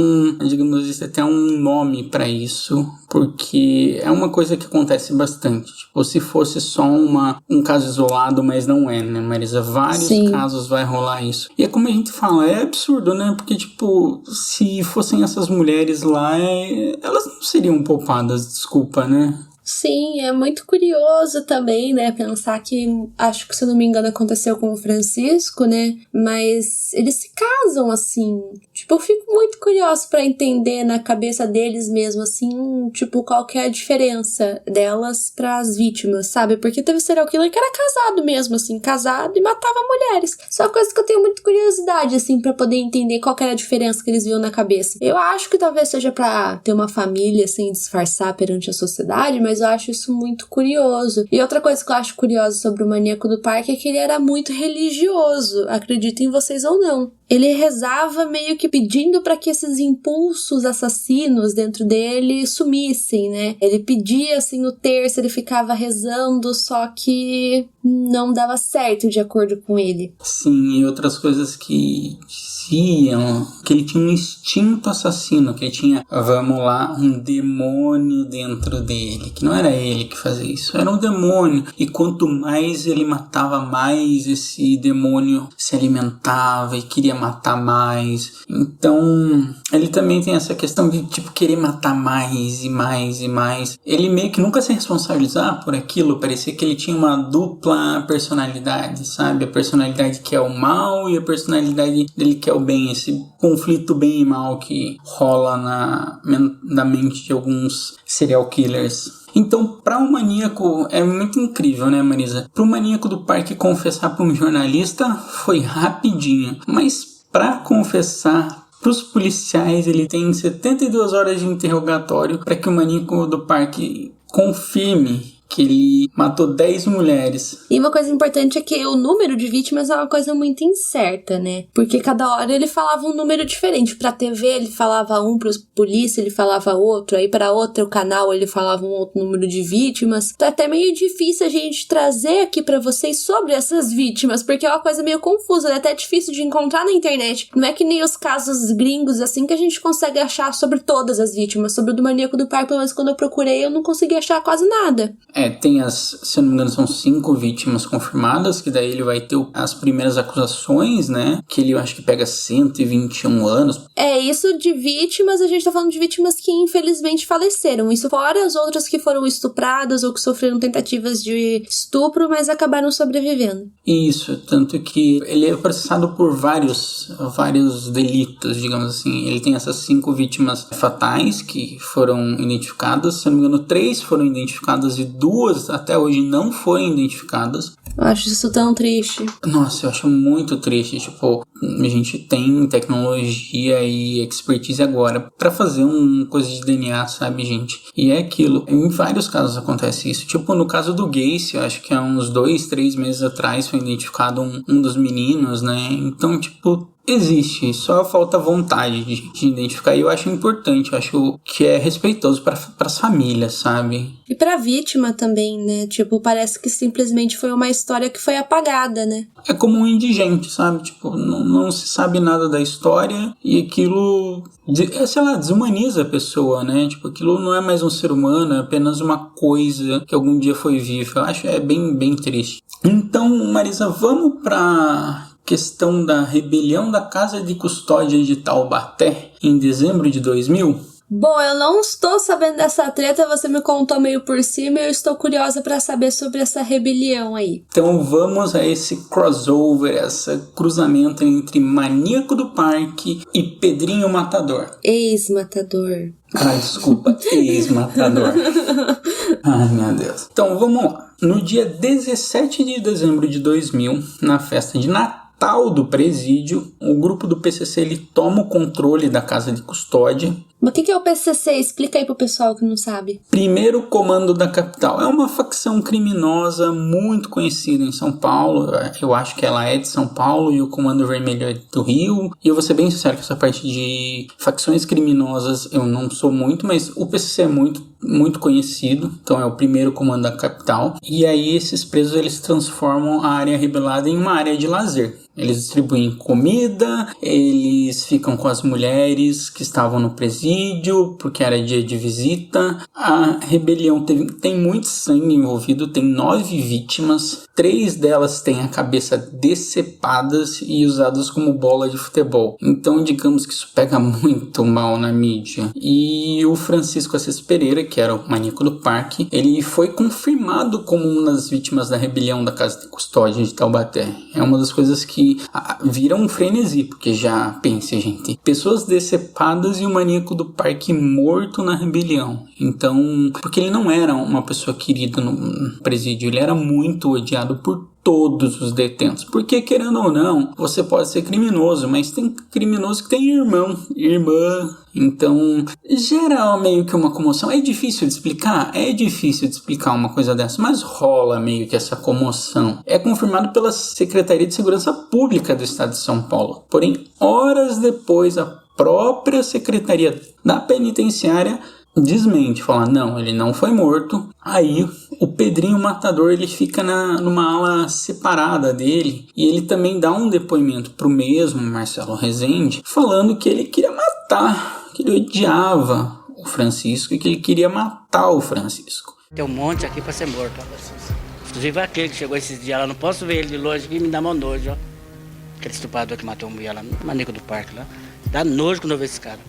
[SPEAKER 6] digamos, existe até um nome para isso, porque é uma coisa que acontece bastante. Tipo, se fosse só um caso isolado, mas não é, né, Marisa? Vários casos vai rolar isso. E é como a gente fala, é absurdo, né? Porque, tipo, se fossem essas mulheres lá, elas não seriam poupadas, desculpa, né?
[SPEAKER 1] Sim, é muito curioso também, né, pensar que, acho que se eu não me engano aconteceu com o Francisco, né, mas eles se casam, assim, tipo, eu fico muito curiosa pra entender na cabeça deles mesmo, assim, tipo, qual que é a diferença delas pras vítimas, sabe, porque teve serial killer que era casado mesmo, assim, casado e matava mulheres, só uma coisa que eu tenho muita curiosidade, assim, pra poder entender qual que era a diferença que eles viam na cabeça. Eu acho que talvez seja pra ter uma família, assim, disfarçar perante a sociedade, mas eu acho isso muito curioso. E outra coisa que eu acho curiosa sobre o Maníaco do Parque é que ele era muito religioso, acreditem vocês ou não. Ele rezava meio que pedindo para que esses impulsos assassinos dentro dele sumissem, né? Ele pedia assim no terço, ele ficava rezando, só que não dava certo de acordo com ele.
[SPEAKER 6] Sim, e outras coisas que diziam que ele tinha um instinto assassino, que ele tinha, vamos lá, um demônio dentro dele, que não era ele que fazia isso, era um demônio. E quanto mais ele matava, mais esse demônio se alimentava e queria matar mais. Então, ele também tem essa questão de, tipo, querer matar mais e mais e mais. Ele meio que nunca se responsabilizar por aquilo, parecia que ele tinha uma dupla personalidade, sabe? A personalidade que é o mal e a personalidade dele que é o bem, esse conflito bem e mal que rola na mente de alguns serial killers. Então, para um maníaco, é muito incrível, né, Marisa? Para o Maníaco do Parque confessar para um jornalista foi rapidinho, mas para confessar para os policiais ele tem 72 horas de interrogatório para que o Maníaco do Parque confirme que ele matou 10 mulheres.
[SPEAKER 1] E uma coisa importante é que o número de vítimas é uma coisa muito incerta, né? Porque cada hora ele falava um número diferente. Pra TV ele falava um, pra polícia ele falava outro, aí pra outro canal ele falava um outro número de vítimas. Então é até meio difícil a gente trazer aqui pra vocês sobre essas vítimas, porque é uma coisa meio confusa, é até difícil de encontrar na internet. Não é que nem os casos gringos, assim, que a gente consegue achar sobre todas as vítimas. Sobre o do Maníaco do Parque, pelo menos quando eu procurei, eu não consegui achar quase nada.
[SPEAKER 6] Tem se eu não me engano, são 5 vítimas confirmadas, que daí ele vai ter as primeiras acusações, né? Que ele, eu acho que pega 121 anos.
[SPEAKER 1] Isso de vítimas, a gente tá falando de vítimas que infelizmente faleceram. Isso fora as outras que foram estupradas ou que sofreram tentativas de estupro, mas acabaram sobrevivendo.
[SPEAKER 6] Isso, tanto que ele é processado por vários delitos, digamos assim. Ele tem essas 5 vítimas fatais que foram identificadas. Se eu não me engano, 3 foram identificadas e 2 até hoje não foram identificadas.
[SPEAKER 1] Eu acho isso tão triste.
[SPEAKER 6] Nossa, eu acho muito triste. Tipo, a gente tem tecnologia e expertise agora pra fazer uma coisa de DNA, sabe, gente? E é aquilo. Em vários casos acontece isso. Tipo, no caso do Gacy, eu acho que há uns 2-3 meses atrás foi identificado um dos meninos, né? Então, tipo, existe, só falta vontade de identificar, e eu acho importante, eu acho que é respeitoso para as famílias, sabe?
[SPEAKER 1] E pra vítima também, né? Tipo, parece que simplesmente foi uma história que foi apagada, né?
[SPEAKER 6] É como um indigente, sabe? Tipo, não se sabe nada da história e aquilo, sei lá, desumaniza a pessoa, né? Tipo, aquilo não é mais um ser humano, é apenas uma coisa que algum dia foi viva. Eu acho bem triste. Então, Marisa, vamos pra questão da rebelião da Casa de Custódia de Taubaté em dezembro de 2000.
[SPEAKER 1] Bom, eu não estou sabendo dessa treta, você me contou meio por cima e eu estou curiosa para saber sobre essa rebelião aí.
[SPEAKER 6] Então vamos a esse crossover, esse cruzamento entre Maníaco do Parque e Pedrinho Matador.
[SPEAKER 1] Ex-matador.
[SPEAKER 6] Desculpa, ex-matador. Ai, meu Deus. Então vamos lá. No dia 17 de dezembro de 2000, na festa de Natal do presídio, o grupo do PCC ele toma o controle da casa de custódia.
[SPEAKER 1] Mas o que é o PCC? Explica aí pro pessoal que não sabe.
[SPEAKER 6] Primeiro Comando da Capital. É uma facção criminosa muito conhecida em São Paulo. Eu acho que ela é de São Paulo e o Comando Vermelho é do Rio. E eu vou ser bem sincero que essa parte de facções criminosas eu não sou muito, mas o PCC é muito conhecido. Então é o primeiro Comando da Capital. E aí esses presos eles transformam a área rebelada em uma área de lazer. Eles distribuem comida, eles ficam com as mulheres que estavam no presídio, porque era dia de visita. A rebelião tem muito sangue envolvido, tem 9 vítimas. 3 delas têm a cabeça decepadas e usadas como bola de futebol. Então, digamos que isso pega muito mal na mídia. E o Francisco Assis Pereira, que era o maníaco do parque, ele foi confirmado como uma das vítimas da rebelião da Casa de Custódia de Taubaté. É uma das coisas que viram um frenesi, porque já pense, gente, pessoas decepadas e o maníaco do parque morto na rebelião. Então, porque ele não era uma pessoa querida no presídio, ele era muito odiado por todos os detentos, porque querendo ou não, você pode ser criminoso, mas tem criminoso que tem irmão, irmã, então gera meio que uma comoção. É difícil de explicar uma coisa dessa, mas rola meio que essa comoção. É confirmado pela Secretaria de Segurança Pública do Estado de São Paulo, porém horas depois a própria Secretaria da Penitenciária desmente, fala, não, ele não foi morto. Aí o Pedrinho Matador ele fica numa ala separada dele e ele também dá um depoimento pro mesmo Marcelo Rezende, falando que ele queria matar, que ele odiava o Francisco e que ele queria matar o Francisco.
[SPEAKER 8] Tem um monte aqui pra ser morto, inclusive aquele que chegou esses dias lá, não posso ver ele de longe que me dá mó nojo, ó. Aquele estuprador que matou a mulher lá no Maníaco do Parque lá, dá nojo quando eu vejo esse cara.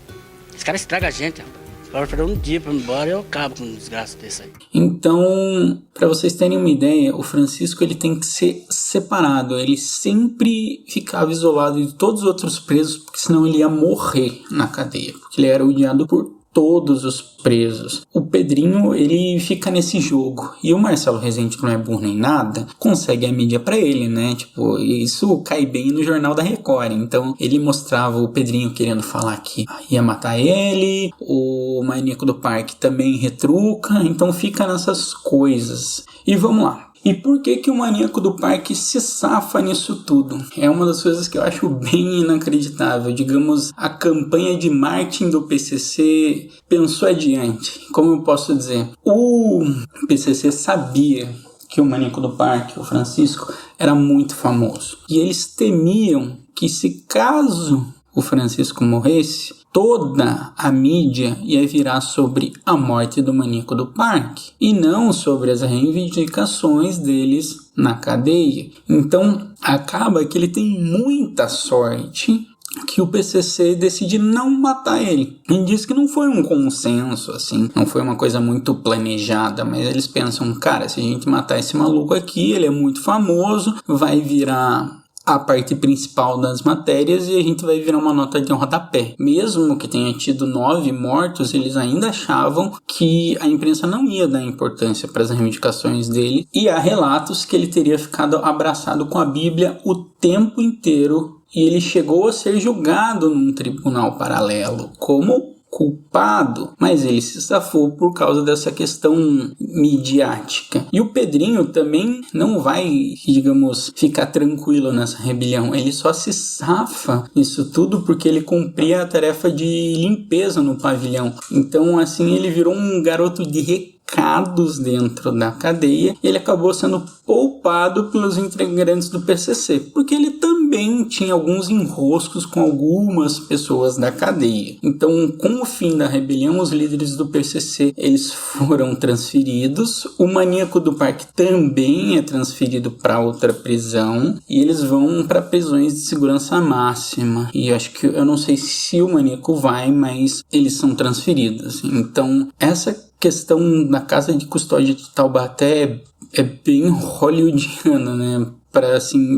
[SPEAKER 8] Esse cara estraga a gente, ó. Para esperar um dia para ir embora, eu acabo com um desgraça desse aí.
[SPEAKER 6] Então, para vocês terem uma ideia, o Francisco ele tem que ser separado. Ele sempre ficava isolado de todos os outros presos, porque senão ele ia morrer na cadeia. Porque ele era odiado por todos os presos. O Pedrinho, ele fica nesse jogo. E o Marcelo Rezende, que não é burro nem nada, consegue a mídia pra ele, né? Tipo, isso cai bem no Jornal da Record. Então, ele mostrava o Pedrinho querendo falar que ia matar ele. O maníaco do parque também retruca. Então, fica nessas coisas. E vamos lá. E por que o maníaco do parque se safa nisso tudo? É uma das coisas que eu acho bem inacreditável. Digamos, a campanha de marketing do PCC pensou adiante. Como eu posso dizer? O PCC sabia que o maníaco do parque, o Francisco, era muito famoso. E eles temiam que se caso o Francisco morresse, toda a mídia ia virar sobre a morte do maníaco do parque e não sobre as reivindicações deles na cadeia. Então, acaba que ele tem muita sorte que o PCC decide não matar ele. Ele diz que não foi um consenso, assim, não foi uma coisa muito planejada, mas eles pensam, cara, se a gente matar esse maluco aqui, ele é muito famoso, vai virar a parte principal das matérias e a gente vai virar uma nota de rodapé. Mesmo que tenha tido 9 mortos, eles ainda achavam que a imprensa não ia dar importância para as reivindicações dele, e há relatos que ele teria ficado abraçado com a Bíblia o tempo inteiro e ele chegou a ser julgado num tribunal paralelo como culpado, mas ele se safou por causa dessa questão midiática. E o Pedrinho também não vai, digamos, ficar tranquilo nessa rebelião. Ele só se safa nisso tudo porque ele cumpria a tarefa de limpeza no pavilhão. Então, assim, ele virou um garoto de trancados dentro da cadeia, e ele acabou sendo poupado pelos integrantes do PCC, porque ele também tinha alguns enroscos com algumas pessoas da cadeia. Então, com o fim da rebelião, os líderes do PCC, eles foram transferidos, o maníaco do parque também é transferido para outra prisão, e eles vão para prisões de segurança máxima, e eu não sei se o maníaco vai, mas eles são transferidos. Então, essa questão da casa de custódia de Taubaté é bem hollywoodiana, né?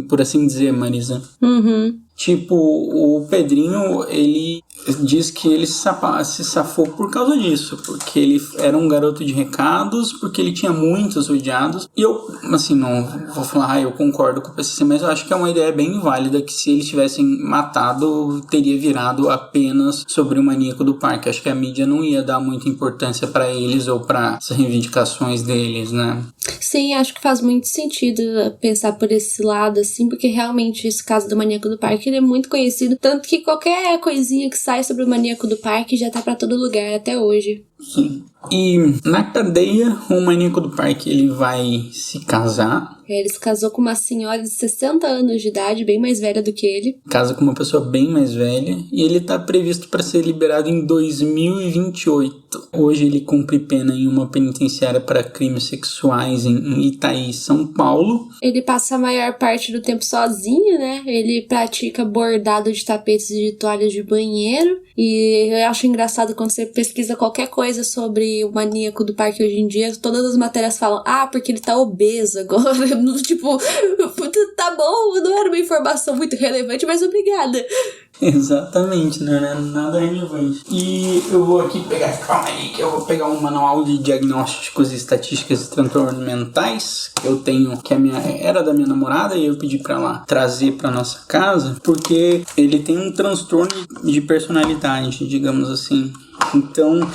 [SPEAKER 6] Por assim dizer, Marisa.
[SPEAKER 1] Uhum.
[SPEAKER 6] Tipo, o Pedrinho, ele diz que ele se safou por causa disso, porque ele era um garoto de recados, porque ele tinha muitos odiados. E eu, assim, não vou falar, eu concordo com o PCC, mas eu acho que é uma ideia bem válida, que se eles tivessem matado, teria virado apenas sobre o maníaco do parque. Acho que a mídia não ia dar muita importância para eles ou para as reivindicações deles, né?
[SPEAKER 1] Sim, acho que faz muito sentido pensar por esse lado, assim, porque realmente esse caso do maníaco do parque, ele é muito conhecido, tanto que qualquer coisinha que sai sobre o maníaco do parque já tá pra todo lugar até hoje.
[SPEAKER 6] Sim. E na cadeia, o maníaco do parque, ele vai se casar.
[SPEAKER 1] Ele se casou com uma senhora de 60 anos de idade, bem mais velha do que ele.
[SPEAKER 6] Casa com uma pessoa bem mais velha. E ele tá previsto para ser liberado em 2028. Hoje ele cumpre pena em uma penitenciária para crimes sexuais em Itaí, São Paulo.
[SPEAKER 1] Ele passa a maior parte do tempo sozinho, né? Ele pratica bordado de tapetes e de toalhas de banheiro. E eu acho engraçado quando você pesquisa qualquer coisa sobre o maníaco do parque hoje em dia, todas as matérias falam, porque ele tá obeso agora. Tipo, tá bom, não era uma informação muito relevante, mas obrigada.
[SPEAKER 6] Exatamente, não é nada relevante. E eu vou aqui pegar, calma aí, que eu vou pegar um manual de diagnósticos e estatísticas de transtornos mentais que eu tenho, que era da minha namorada, e eu pedi pra ela trazer pra nossa casa, porque ele tem um transtorno de personalidade, digamos assim. Então,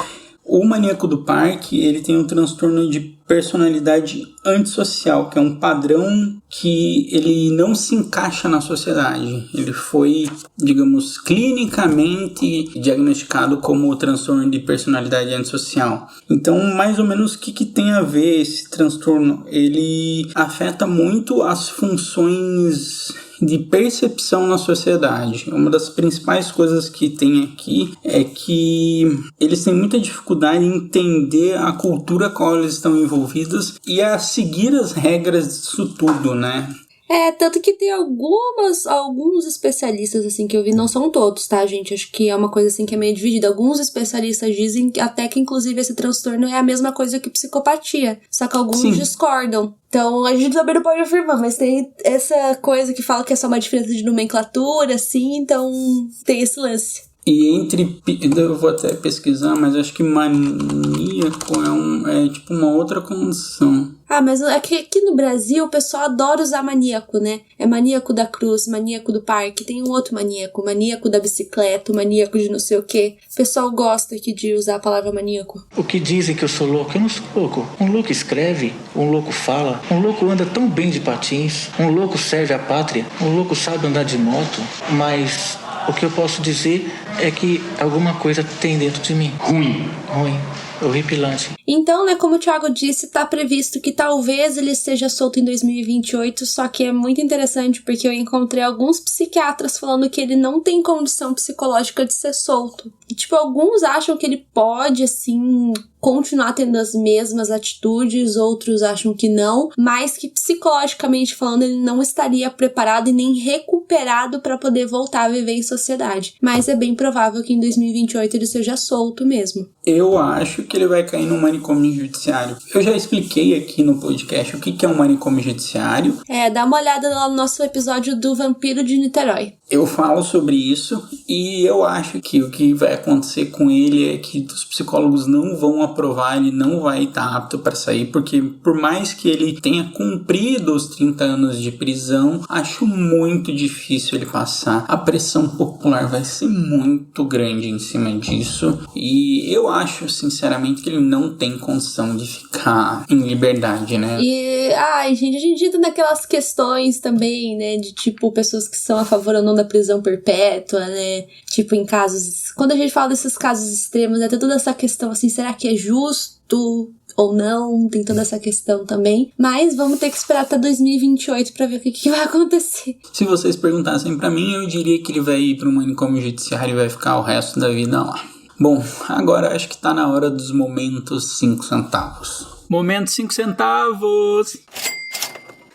[SPEAKER 6] o maníaco do parque, ele tem um transtorno de personalidade antissocial, que é um padrão que ele não se encaixa na sociedade. Ele foi, digamos, clinicamente diagnosticado como transtorno de personalidade antissocial. Então, mais ou menos, o que tem a ver esse transtorno? Ele afeta muito as funções de percepção na sociedade. Uma das principais coisas que tem aqui é que eles têm muita dificuldade em entender a cultura com a qual eles estão envolvidos e a seguir as regras disso tudo, né?
[SPEAKER 1] Tanto que tem alguns especialistas, assim, que eu vi, não são todos, tá, gente? Acho que é uma coisa, assim, que é meio dividida. Alguns especialistas dizem até que, inclusive, esse transtorno é a mesma coisa que psicopatia, só que alguns discordam. Então, a gente também não pode afirmar, mas tem essa coisa que fala que é só uma diferença de nomenclatura, assim, então tem esse lance.
[SPEAKER 6] E eu vou até pesquisar, mas acho que maníaco é tipo uma outra condição.
[SPEAKER 1] Mas é que aqui no Brasil o pessoal adora usar maníaco, né? É maníaco da cruz, maníaco do parque, tem um outro maníaco da bicicleta, maníaco de não sei o quê. O pessoal gosta aqui de usar a palavra maníaco.
[SPEAKER 4] O que dizem que eu sou louco? Eu não sou louco. Um louco escreve, um louco fala, um louco anda tão bem de patins, um louco serve a pátria, um louco sabe andar de moto, mas o que eu posso dizer é que alguma coisa tem dentro de mim. Ruim. Horripilante.
[SPEAKER 1] Então, né, como o Thiago disse, tá previsto que talvez ele seja solto em 2028, só que é muito interessante porque eu encontrei alguns psiquiatras falando que ele não tem condição psicológica de ser solto. E, tipo, alguns acham que ele pode, assim, continuar tendo as mesmas atitudes, outros acham que não, mas que psicologicamente falando ele não estaria preparado e nem recuperado para poder voltar a viver em sociedade. Mas é bem provável que em 2028 ele seja solto mesmo.
[SPEAKER 6] Eu acho que ele vai cair no manicômio judiciário. Eu já expliquei aqui no podcast o que é um manicômio judiciário.
[SPEAKER 1] Dá uma olhada lá no nosso episódio do Vampiro de Niterói.
[SPEAKER 6] Eu falo sobre isso e eu acho que o que vai acontecer com ele é que os psicólogos não vão aprovar, ele não vai estar apto para sair, porque por mais que ele tenha cumprido os 30 anos de prisão, acho muito difícil ele passar. A pressão popular vai ser muito grande em cima disso e eu acho, sinceramente, que ele não tem condição de ficar em liberdade, né?
[SPEAKER 1] E, gente, a gente entra naquelas questões também, né, de tipo, pessoas que são a favor ou não da prisão perpétua, né, tipo, em casos, quando a gente fala desses casos extremos, tem toda essa questão, assim, será que é justo ou não, tem toda essa questão também. Mas vamos ter que esperar até 2028 pra ver o que vai acontecer.
[SPEAKER 6] Se vocês perguntassem pra mim, eu diria que ele vai ir pro manicômio judiciário e vai ficar o resto da vida lá. Bom, agora acho que tá na hora dos momentos 5 centavos. Momento 5 centavos!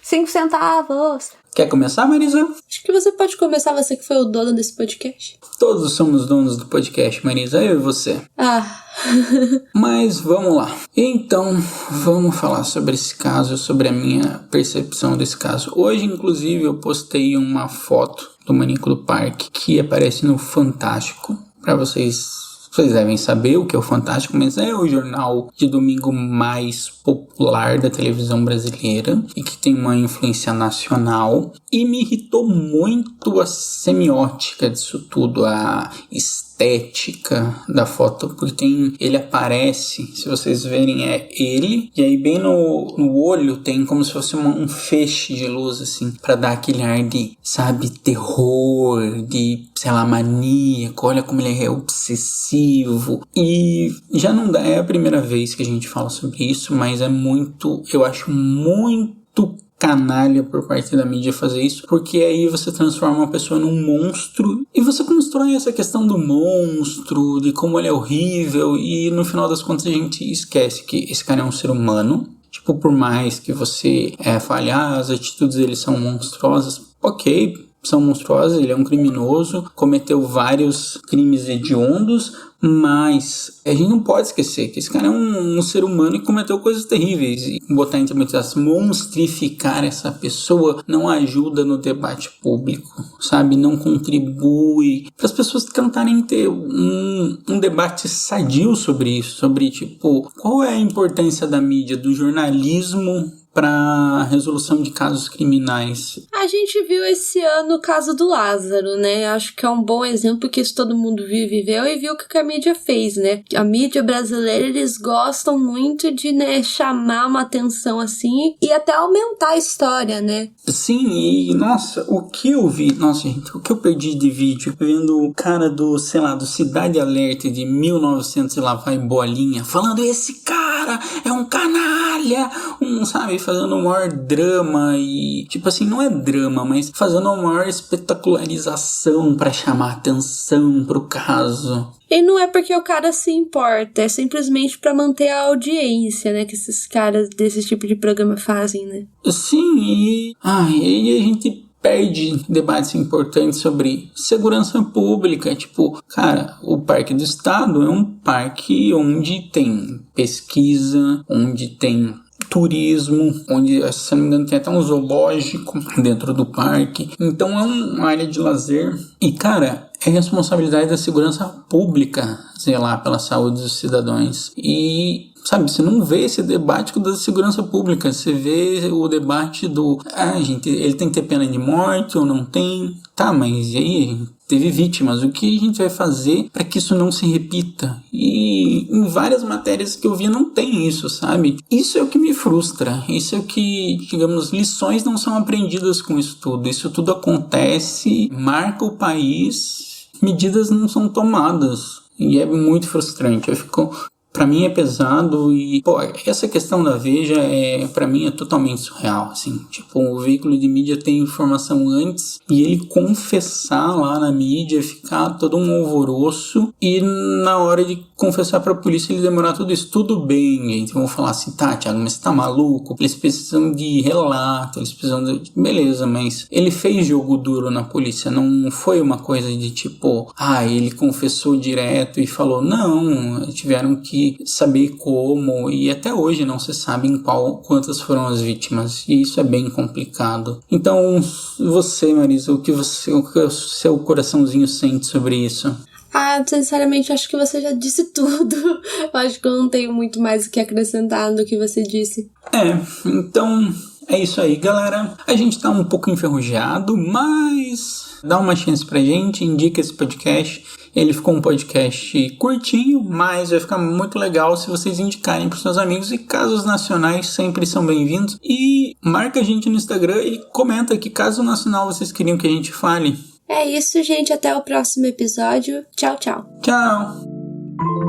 [SPEAKER 1] 5 centavos!
[SPEAKER 6] Quer começar, Marisa?
[SPEAKER 1] Acho que você pode começar, você que foi o dono desse podcast.
[SPEAKER 6] Todos somos donos do podcast, Marisa, eu e você. Mas vamos lá. Então, vamos falar sobre esse caso, sobre a minha percepção desse caso. Hoje, inclusive, eu postei uma foto do Maníaco do Parque que aparece no Fantástico. Para vocês devem saber o que é o Fantástico, mas é o jornal de domingo mais popular da televisão brasileira e que tem uma influência nacional. E me irritou muito a semiótica disso tudo, a estética da foto, porque ele aparece, se vocês verem, é ele, e aí bem no olho tem como se fosse um feixe de luz, assim, pra dar aquele ar de, sabe, terror, de, sei lá, maníaco, olha como ele é obsessivo, e já não dá, é a primeira vez que a gente fala sobre isso, mas é muito, eu acho muito canalha por parte da mídia fazer isso, porque aí você transforma uma pessoa num monstro e você constrói essa questão do monstro, de como ele é horrível, e no final das contas a gente esquece que esse cara é um ser humano. Tipo, por mais que você fale, as atitudes dele são monstruosas, ok, são monstruosas, ele é um criminoso, cometeu vários crimes hediondos, mas a gente não pode esquecer que esse cara é um ser humano e cometeu coisas terríveis. E botar em termos de monstrificar essa pessoa não ajuda no debate público, sabe? Não contribui para as pessoas tentarem ter um debate sadio sobre isso, sobre, tipo, qual é a importância da mídia, do jornalismo para resolução de casos criminais.
[SPEAKER 1] A gente viu esse ano o caso do Lázaro, né? Acho que é um bom exemplo, porque isso todo mundo viveu e viu o que a mídia fez, né? A mídia brasileira, eles gostam muito de, né, chamar uma atenção assim e até aumentar a história, né?
[SPEAKER 6] Sim, e nossa, o que eu vi, nossa gente, o que eu perdi de vídeo, vendo o cara do, sei lá, do Cidade Alerta de 1900 e lá vai bolinha, falando, esse cara é um canalha, sabe, fazendo o maior drama e, tipo assim, não é drama, mas fazendo a maior espetacularização pra chamar atenção pro caso.
[SPEAKER 1] E não é porque o cara se importa, é simplesmente pra manter a audiência, né, que esses caras desse tipo de programa fazem, né?
[SPEAKER 6] Sim, e aí a gente perde debates importantes sobre segurança pública. Tipo, cara, o Parque do Estado é um parque onde tem pesquisa, onde tem turismo, onde, se não me engano, tem até um zoológico dentro do parque. Então é uma área de lazer. E, cara, é responsabilidade da segurança pública zelar pela saúde dos cidadãos. E, sabe, você não vê esse debate da segurança pública. Você vê o debate do, gente, ele tem que ter pena de morte ou não tem? Tá, mas e aí? Teve vítimas, o que a gente vai fazer para que isso não se repita? E em várias matérias que eu vi não tem isso, sabe? Isso é o que me frustra, isso é o que, digamos, lições não são aprendidas com isso tudo acontece, marca o país, medidas não são tomadas, e é muito frustrante, pra mim é pesado e, essa questão da Veja pra mim é totalmente surreal, assim, tipo, o veículo de mídia tem informação antes e ele confessar lá na mídia, ficar todo um alvoroço e na hora de confessar pra polícia ele demorar tudo isso. Tudo bem, gente, vamos falar assim, tá, Thiago, mas você tá maluco? Eles precisam de relato, eles precisam de... Beleza, mas ele fez jogo duro na polícia, não foi uma coisa de tipo, ele confessou direto e falou, não, tiveram que saber como, e até hoje não se sabe quantas foram as vítimas, e isso é bem complicado. Então, você, Marisa, o que o seu coraçãozinho sente sobre isso?
[SPEAKER 1] Sinceramente, acho que você já disse tudo. Eu acho que eu não tenho muito mais o que acrescentar do que você disse.
[SPEAKER 6] Então... é isso aí, galera. A gente tá um pouco enferrujado, mas dá uma chance pra gente, indica esse podcast. Ele ficou um podcast curtinho, mas vai ficar muito legal se vocês indicarem pros seus amigos, e casos nacionais sempre são bem-vindos. E marca a gente no Instagram e comenta que caso nacional vocês queriam que a gente fale.
[SPEAKER 1] É isso, gente. Até o próximo episódio. Tchau, tchau.
[SPEAKER 6] Tchau.